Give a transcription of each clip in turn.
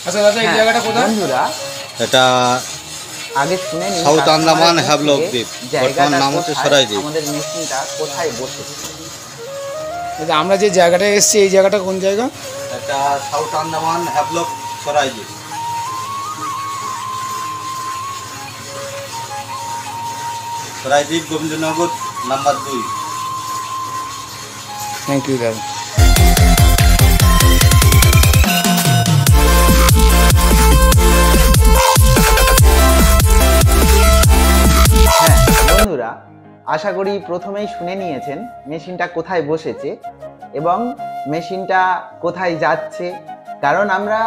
আচ্ছা দাদা এই জায়গাটা কোথায়? বন্ধুরা এটা আগে শুনে নিন সাউথ আন্দামান হ্যাভলক দ্বীপ, বর্তমান নাম হচ্ছে সরাইদ্বীপ। আমাদের মেশিনটা কোথায় বসেছে? আচ্ছা আমরা যে জায়গাটায় এসেছি এই জায়গাটা কোন জায়গা? এটা সাউথ আন্দামান হ্যাভলক সরাইদ্বীপ। সরাইদ্বীপ গোবিন্দনগর নাম্বার 2। থ্যাংক ইউ দাদা। বন্ধুরা আশা করি প্রথমেই শুনে নিয়েছেন মেশিনটা কোথায় বসেছে এবং মেশিনটা কোথায় যাচ্ছে। কারণ আমরা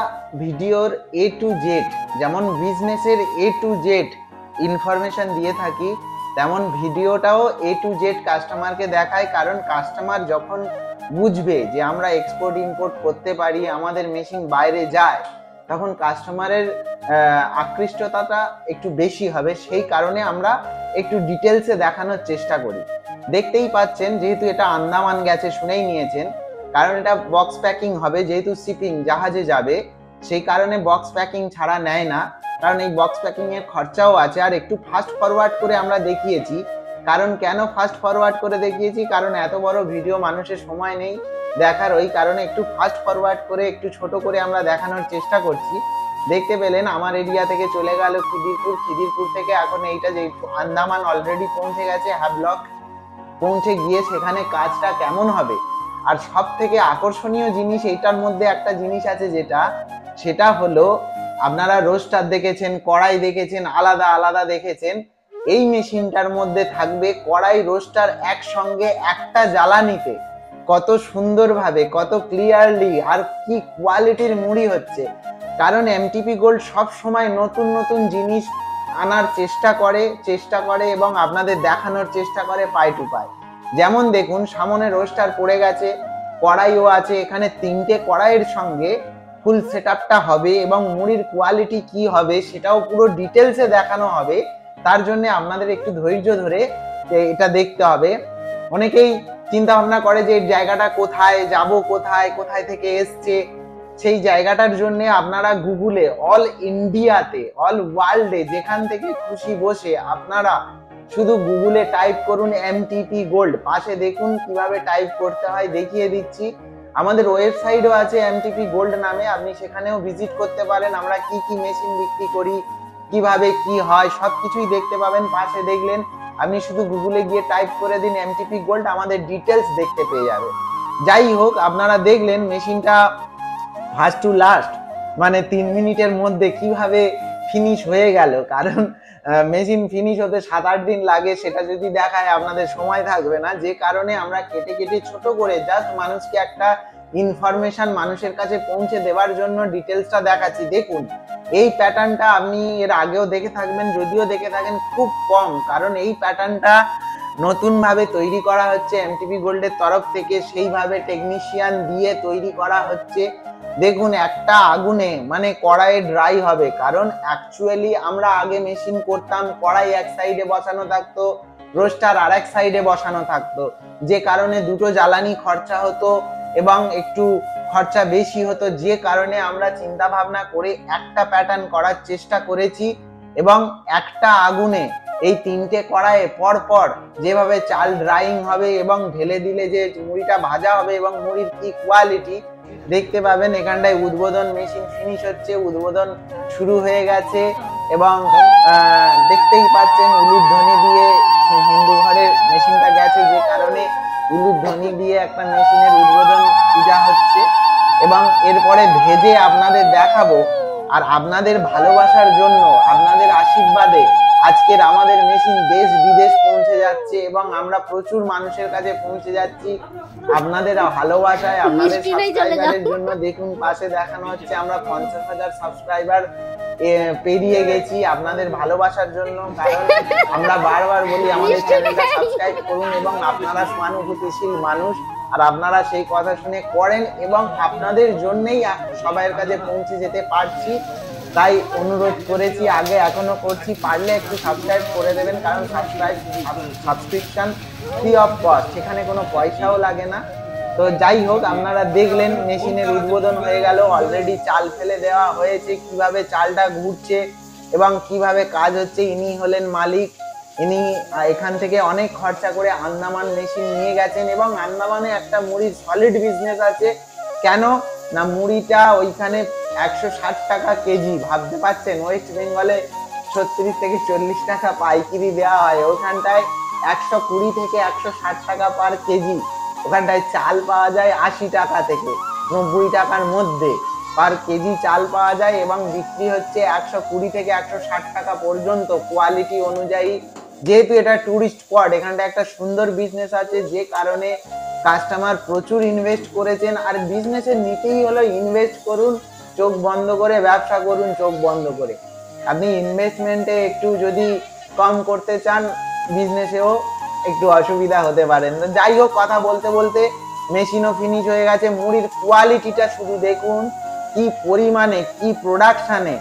ভিডিওর A to Z, যেমন বিজনেসের A to Z ইনফরমেশন দিয়ে থাকি, তেমন ভিডিওটাও A to Z কাস্টমারকে দেখায়। কারণ কাস্টমার যখন বুঝবে যে আমরা এক্সপোর্ট ইম্পোর্ট করতে পারি, আমাদের মেশিন বাইরে যায়, তখন কাস্টমারের আকৃষ্টতাটা একটু বেশি হবে। সেই কারণে আমরা একটু ডিটেলসে দেখানোর চেষ্টা করি। দেখতেই পাচ্ছেন যেহেতু এটা আন্দামান গেছে, শুনেই নিয়েছেন, কারণ এটা বক্স প্যাকিং হবে, যেহেতু শিপিং জাহাজে যাবে সেই কারণে বক্স প্যাকিং ছাড়া নেয় না। কারণ এই বক্স প্যাকিং এর খরচাও আছে। আর একটু ফাস্ট ফরওয়ার্ড করে আমরা দেখিয়েছি। কারণ কেন ফাস্ট ফরওয়ার্ড করে দেখিয়েছি? কারণ এত বড় ভিডিও মানুষের সময় নেই দেখার, ওই কারণে একটু ফাস্ট ফরওয়ার্ড করে একটু ছোট করে আমরা দেখানোর চেষ্টা করছি। দেখতে পেলেন আমার এরিয়া থেকে চলে গেল খিদিরপুর, খিদিরপুর থেকে এখন এইটা যে আন্দামান অলরেডি পৌঁছে গেছে, হ্যাভলক পৌঁছে গিয়ে সেখানে কাজটা কেমন হবে। আর সব থেকে আকর্ষণীয় জিনিস এইটার মধ্যে একটা জিনিস আছে, সেটা হলো আপনারা রোস্টার দেখেছেন, কড়াই দেখেছেন, আলাদা আলাদা দেখেছেন। এই মেশিনটার মধ্যে থাকবে কড়াই রোস্টার একসঙ্গে একটা জ্বালানিতে। কত সুন্দরভাবে, কত ক্লিয়ারলি আর কি কোয়ালিটির মুড়ি হচ্ছে। কারণ এমটিপি গোল্ড সব সময় নতুন নতুন জিনিস আনার চেষ্টা করে এবং আপনাদের দেখানোর চেষ্টা করে পাই টু পাই। যেমন দেখুন সামনে রোস্টার পড়ে গেছে, কড়াইও আছে, এখানে 3টে কড়াইয়ের সঙ্গে ফুল সেটআপটা হবে এবং মুড়ির কোয়ালিটি কি হবে সেটাও পুরো ডিটেলসে দেখানো হবে। তার জন্য আপনাদের একটু ধৈর্য ধরে এটা দেখতে হবে। অনেকেই চিন্তা ভাবনা করে যে এই জায়গাটা কোথায় যাব, কোথায় থেকে এসছে। সেই জায়গাটার জন্য আপনারা গুগলে অল ইন্ডিয়াতে, অল ওয়ার্ল্ডে যেখান থেকে খুশি বসে আপনারা শুধু গুগলে টাইপ করুন এমটিপি গোল্ড। পাশে দেখুন কিভাবে টাইপ করতে হয়, দেখিয়ে দিচ্ছি। আমাদের ওয়েবসাইটও আছে এমটিপি গোল্ড নামে, আপনি সেখানেও ভিজিট করতে পারেন। আমরা কি কি মেশিন বিক্রি করি, কিভাবে কি হয়, সবকিছুই দেখতে পাবেন। পাশে দেখলেন, আপনি শুধু গুগলে গিয়ে টাইপ করে দিন এমটিপি গোল্ড, আমাদের ডিটেলস দেখতে পেয়ে যাবে। যাই হোক, আপনারা দেখলেন মেশিনটা ফার্স্ট টু লাস্ট মানে 3 মিনিটের মধ্যে কিভাবে ফিনিশ হয়ে গেল। কারণ মেশিন ফিনিশ হতে 7-8 দিন লাগে, সেটা যদি দেখায় আপনাদের সময় থাকবে না। যে কারণে আমরা কেটে কেটে ছোট করে জাস্ট মানুষকে একটা ইনফরমেশন মানুষের কাছে পৌঁছে দেওয়ার জন্য ডিটেলসটা দেখাচ্ছি। দেখুন এই প্যাটার্নটা আপনি এর আগেও দেখে থাকবেন, যদিও দেখে থাকেন খুব কম। কারণ এই প্যাটার্নটা নতুন ভাবে তৈরি করা হচ্ছে এমটিপি গোল্ডের তরফ থেকে, সেইভাবে টেকনিশিয়ান দিয়ে তৈরি করা হচ্ছে। দেখুন একটা আগুনে মানে কড়াইয়ে ড্রাই হবে। কারণ অ্যাকচুয়ালি আমরা আগে মেশিন করতাম, কড়াই এক সাইডে বসানো থাকতো, রোস্টার আর এক সাইডে বসানো থাকতো, যে কারণে দুটো জ্বালানি খরচা হতো এবং একটু খরচা বেশি হতো। যে কারণে আমরা চিন্তা ভাবনা করে একটা প্যাটার্ন করার চেষ্টা করেছি এবং একটা আগুনে এই 3টে কড়াইয়ে পরপর যেভাবে চাল ড্রাইং হবে এবং ঢেলে দিলে যে মুড়িটা ভাজা হবে এবং মুড়ির কি কোয়ালিটি দেখতে পাবেন। এখানটায় উদ্বোধন মেশিন ফিনিশ হচ্ছে, উদ্বোধন শুরু হয়ে গেছে এবং দেখতেই পাচ্ছেন উলুধ্বনি দিয়ে হিন্দু ঘরের মেশিনটা গেছে, যে কারণে উলুধ্বনি দিয়ে একটা মেশিনের উদ্বোধন পূজা হচ্ছে এবং এরপরে ভেজে আপনাদের দেখাবো। আর আপনাদের ভালোবাসার জন্য, আপনাদের আশীর্বাদে আজকের আমাদের মেশিন দেশ বিদেশ পৌঁছে যাচ্ছে এবং আমরা প্রচুর মানুষের কাছে পৌঁছে যাচ্ছি আপনাদের ভালোবাসায়, আপনাদের সাবস্ক্রাইবারের জন্য। দেখুন পাশে দেখানো হচ্ছে আমরা 50,000 সাবস্ক্রাইবার পেরিয়ে গেছি আপনাদের ভালোবাসার জন্য। কারণ আমরা বারবার বলি আমাদের চ্যানেলটা সাবস্ক্রাইব করুন এবং আপনারা সহানুভূতিশীল মানুষ, আর আপনারা সেই কথা শুনে করেন এবং আপনাদের জন্যই সবার কাছে পৌঁছে যেতে পারছি। তাই অনুরোধ করেছি, আগে এখনো করছি, পারলে একটু সাবস্ক্রাইব করে দেবেন। কারণ সাবস্ক্রিপশন ফ্রি অফ কস্ট, সেখানে কোনো পয়সাও লাগে না। তো যাই হোক, আপনারা দেখলেন মেশিনের উদ্বোধন হয়ে গেল, অলরেডি চাল ফেলে দেওয়া হয়েছে, কিভাবে চালটা ঘুরছে এবং কিভাবে কাজ হচ্ছে। ইনি হলেন মালিক। ইনি এখান থেকে অনেক খরচা করে আন্দামান মেশিন নিয়ে গেছেন এবং আন্দামানে একটা মুড়ির সলিড বিজনেস আছে। কেন না, মুড়িটা ওইখানে 160 টাকা কেজি, ভাবতে পারছেন? ওয়েস্ট বেঙ্গলে 36 থেকে 40 টাকা পাইকারি দেওয়া হয়, ওখানটায় 120 থেকে 160 টাকা পার কেজি। ওখানটায় চাল পাওয়া যায় 80 টাকা থেকে 90 টাকার মধ্যে পার কেজি চাল পাওয়া যায় এবং বিক্রি হচ্ছে 120 থেকে 160 টাকা পর্যন্ত কোয়ালিটি অনুযায়ী। যেহেতু এটা টুরিস্ট স্পট, এখানটা একটা সুন্দর বিজনেস আছে, যে কারণে কাস্টমার প্রচুর ইনভেস্ট করেছেন। আর বিজনেসের নীতিই হলো ইনভেস্ট করুন, চোখ বন্ধ করে ব্যবসা করুন, চোখ বন্ধ করে। আপনি ইনভেস্টমেন্টে একটু যদি কম করতে চান, বিজনেসেও একটু অসুবিধা হতে পারেন। যাই হোক, কথা বলতে বলতে মেশিনও ফিনিশ হয়ে গেছে। মুড়ির কোয়ালিটিটা শুধু দেখুন, কি পরিমাণে, কি প্রোডাকশানে।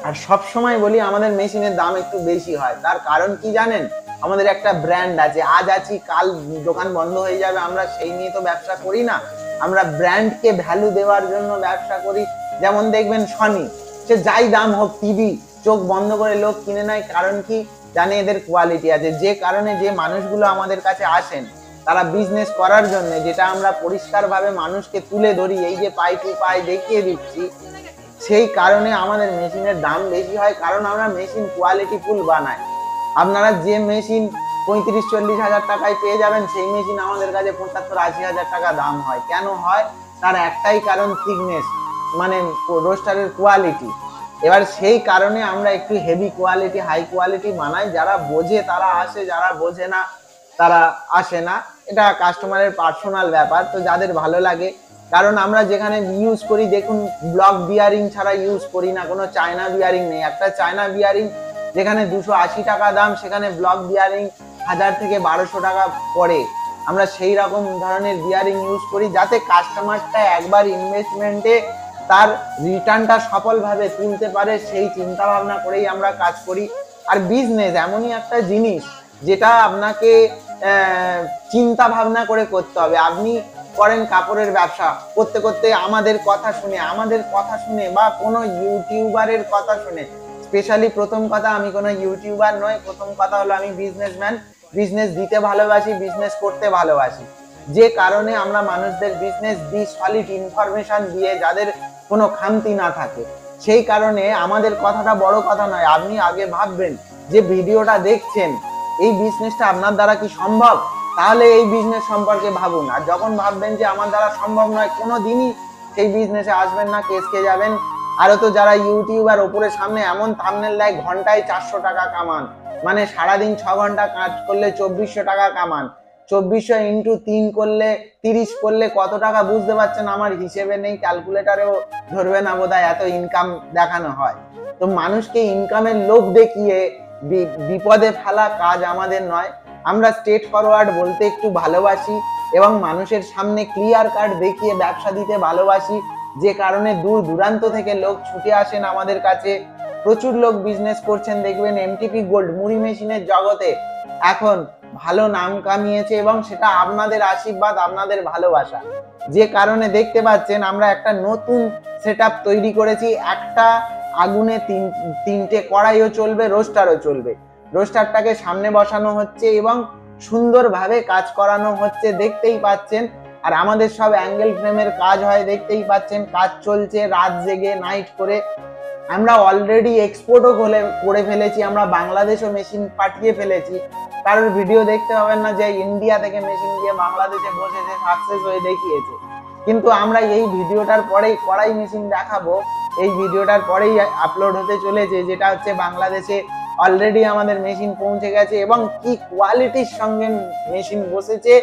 আর সব সময় বলি আমাদের মেশিনের দাম একটু বেশি হয়, তার কারণ কি জানেন? আমাদের একটা ব্র্যান্ড আছে, আজ আছি কাল দোকান বন্ধ হয়ে যাবে, আমরা সেই নিয়ে তো ব্যবসা করি না। আমরা ব্র্যান্ডকে ভ্যালু দেওয়ার জন্য ব্যবসা করি। যেমন দেখবেন সনি, সে যাই দাম হোক টিভি চোখ বন্ধ করে লোক কিনে নেয়। কারণ কি? জানে এদের কোয়ালিটি আছে। যে কারণে যে মানুষগুলো আমাদের কাছে আসেন তারা বিজনেস করার জন্য, যেটা আমরা পরিষ্কারভাবে মানুষকে তুলে ধরি, এই যে পাই টু পাই দেখিয়ে দিচ্ছি, সেই কারণে আমাদের মেশিনের দাম বেশি হয়। কারণ আমরা মেশিন কোয়ালিটি ফুল বানাই। আপনারা যে মেশিন 35-40 হাজার টাকায় পেয়ে যাবেন, সেই মেশিন আমাদের কাছে 75-80 হাজার টাকা দাম হয়। কেন হয়? তার একটাই কারণ, থিকনেস, মানে রোস্টারের কোয়ালিটি। এবার সেই কারণে আমরা একটু হেভি কোয়ালিটি, হাই কোয়ালিটি বানাই। যারা বোঝে তারা আসে, যারা বোঝে না তারা আসে না। এটা কাস্টমারের পার্সোনাল ব্যাপার। তো যাদের ভালো লাগে, কারণ আমরা যেখানে ইউজ করি, দেখুন ব্লক বিয়ারিং ছাড়া ইউজ করি না, কোনো চায়না বিয়ারিং নেই। একটা চায়না বিয়ারিং যেখানে 280 টাকা দাম, সেখানে ব্লক বিয়ারিং 1000 থেকে 1200 টাকা পড়ে। আমরা সেই রকম ধরনের বিয়ারিং ইউজ করি, যাতে কাস্টমারটা একবার ইনভেস্টমেন্টে তার রিটার্নটা সফলভাবে তুলতে পারে, সেই চিন্তা ভাবনা করেই আমরা কাজ করি। আর বিজনেস এমনই একটা জিনিস যেটা আপনাকে চিন্তা ভাবনা করে করতে হবে। আপনি করেন কাপড়ের ব্যবসা, করতে করতে আমাদের কথা শুনে বা কোনো ইউটিউবারের কথা শুনে, স্পেশালি প্রথম কথা, আমি কোনো ইউটিউবার নই, প্রথম কথা হলো আমি বিজনেসম্যান। বিজনেস দিতে ভালোবাসি, বিজনেস করতে ভালোবাসি, যে কারণে আমরা মানুষদের বিজনেস দিই সলিড ইনফরমেশন দিয়ে, যাদের কোনো খামতি না থাকে। সেই কারণে আমাদের কথাটা বড় কথা নয়। আপনি আগে ভাববেন যে ভিডিওটা দেখছেন, এই বিজনেসটা আপনার দ্বারা কি সম্ভব, তাহলে এই বিজনেস সম্পর্কে ভাবুন। আর যখন ভাববেন যে আমার দ্বারা সম্ভব নয়, কোনো দিনই সেই বিজনেসে আসবেন না, কেসকে যাবেন। আরো তো যারা ইউটিউবার ওপরে সামনে এমন থাম্বনেল দেয়, ঘন্টায় 400 টাকা কামান, মানে সারাদিন 6 ঘন্টা কাজ করলে 2400 টাকা কামান। 2400 ইন্টু 3 করলে 30 করলে কত টাকা বুঝতে পারছেন? আমার হিসেবে নেই, ক্যালকুলেটারেও ধরবে না বোধহয়, এত ইনকাম দেখানো হয়। তো মানুষকে ইনকামের লোভ দেখিয়ে বিপদে ফেলা কাজ আমাদের নয়। আমরা স্ট্রেট ফরওয়ার্ড বলতে একটু ভালোবাসি এবং মানুষের সামনে ক্লিয়ার কাট দেখিয়ে ব্যবসা দিতে ভালোবাসি, যে কারণে দূর দূরান্ত থেকে লোক ছুটে আসেন আমাদের কাছে। প্রচুর লোক বিজনেস করছেন, দেখবেন এমটিপি গোল্ড মুড়ি মেশিনের জগতে এখন ভালো নাম কামিয়েছে, এবং সেটা আপনাদের আশীর্বাদ, আপনাদের ভালোবাসা। যে কারণে দেখতে পাচ্ছেন আমরা একটা নতুন সেটআপ তৈরি করেছি। একটা আগুনে তিনটে কড়াইও চলবে, রোস্টারও চলবে। রোস্টারটাকে সামনে বসানো হচ্ছে এবং সুন্দরভাবে কাজ করানো হচ্ছে, দেখতেই পাচ্ছেন। আর আমাদের সব অ্যাঙ্গেল ফ্রেমের কাজ হয়, দেখতেই পাচ্ছেন। কাজ চলছে রাত জেগে, নাইট করে। আমরা অলরেডি এক্সপোর্টও করে ফেলেছি, আমরা বাংলাদেশও মেশিন পাঠিয়ে ফেলেছি। কারোর ভিডিও দেখতে পাবেন না যে ইন্ডিয়া থেকে মেশিন গিয়ে বাংলাদেশে বসেছে, সাকসেস হয়ে দেখিয়েছে। কিন্তু আমরা এই ভিডিওটার পরেই কড়াই মেশিন দেখাবো, এই ভিডিওটার পরেই আপলোড হতে চলেছে, যেটা হচ্ছে বাংলাদেশে অলরেডি আমাদের মেশিন পৌঁছে গেছে এবং কি কোয়ালিটির সঙ্গে মেশিন বসেছে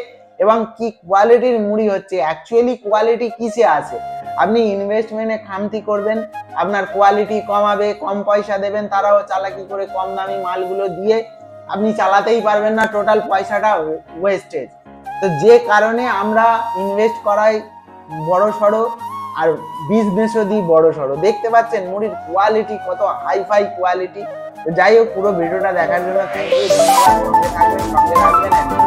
এবং কি কোয়ালিটির মুড়ি হচ্ছে। অ্যাকচুয়ালি কোয়ালিটি কিসে আছে? আপনি ইনভেস্টমেন্টে খামতি করবেন, আপনার কোয়ালিটি কমাবে, কম পয়সা দেবেন, তারাও চালাকি করে কম দামি মালগুলো দিয়ে আপনি চালাতেই পারবেন না, টোটাল পয়সাটা ওয়েস্টেজ। তো যে কারণে আমরা ইনভেস্ট করাই বড় সড়ো, আর বিজনেসও দিই বড় সড়ো। দেখতে পাচ্ছেন মুড়ির কোয়ালিটি কত হাইফাই কোয়ালিটি। তো যাই হোক, পুরো ভিডিওটা দেখার জন্য থ্যাংক ইউ। সঙ্গে থাকবেন, সঙ্গে থাকবেন।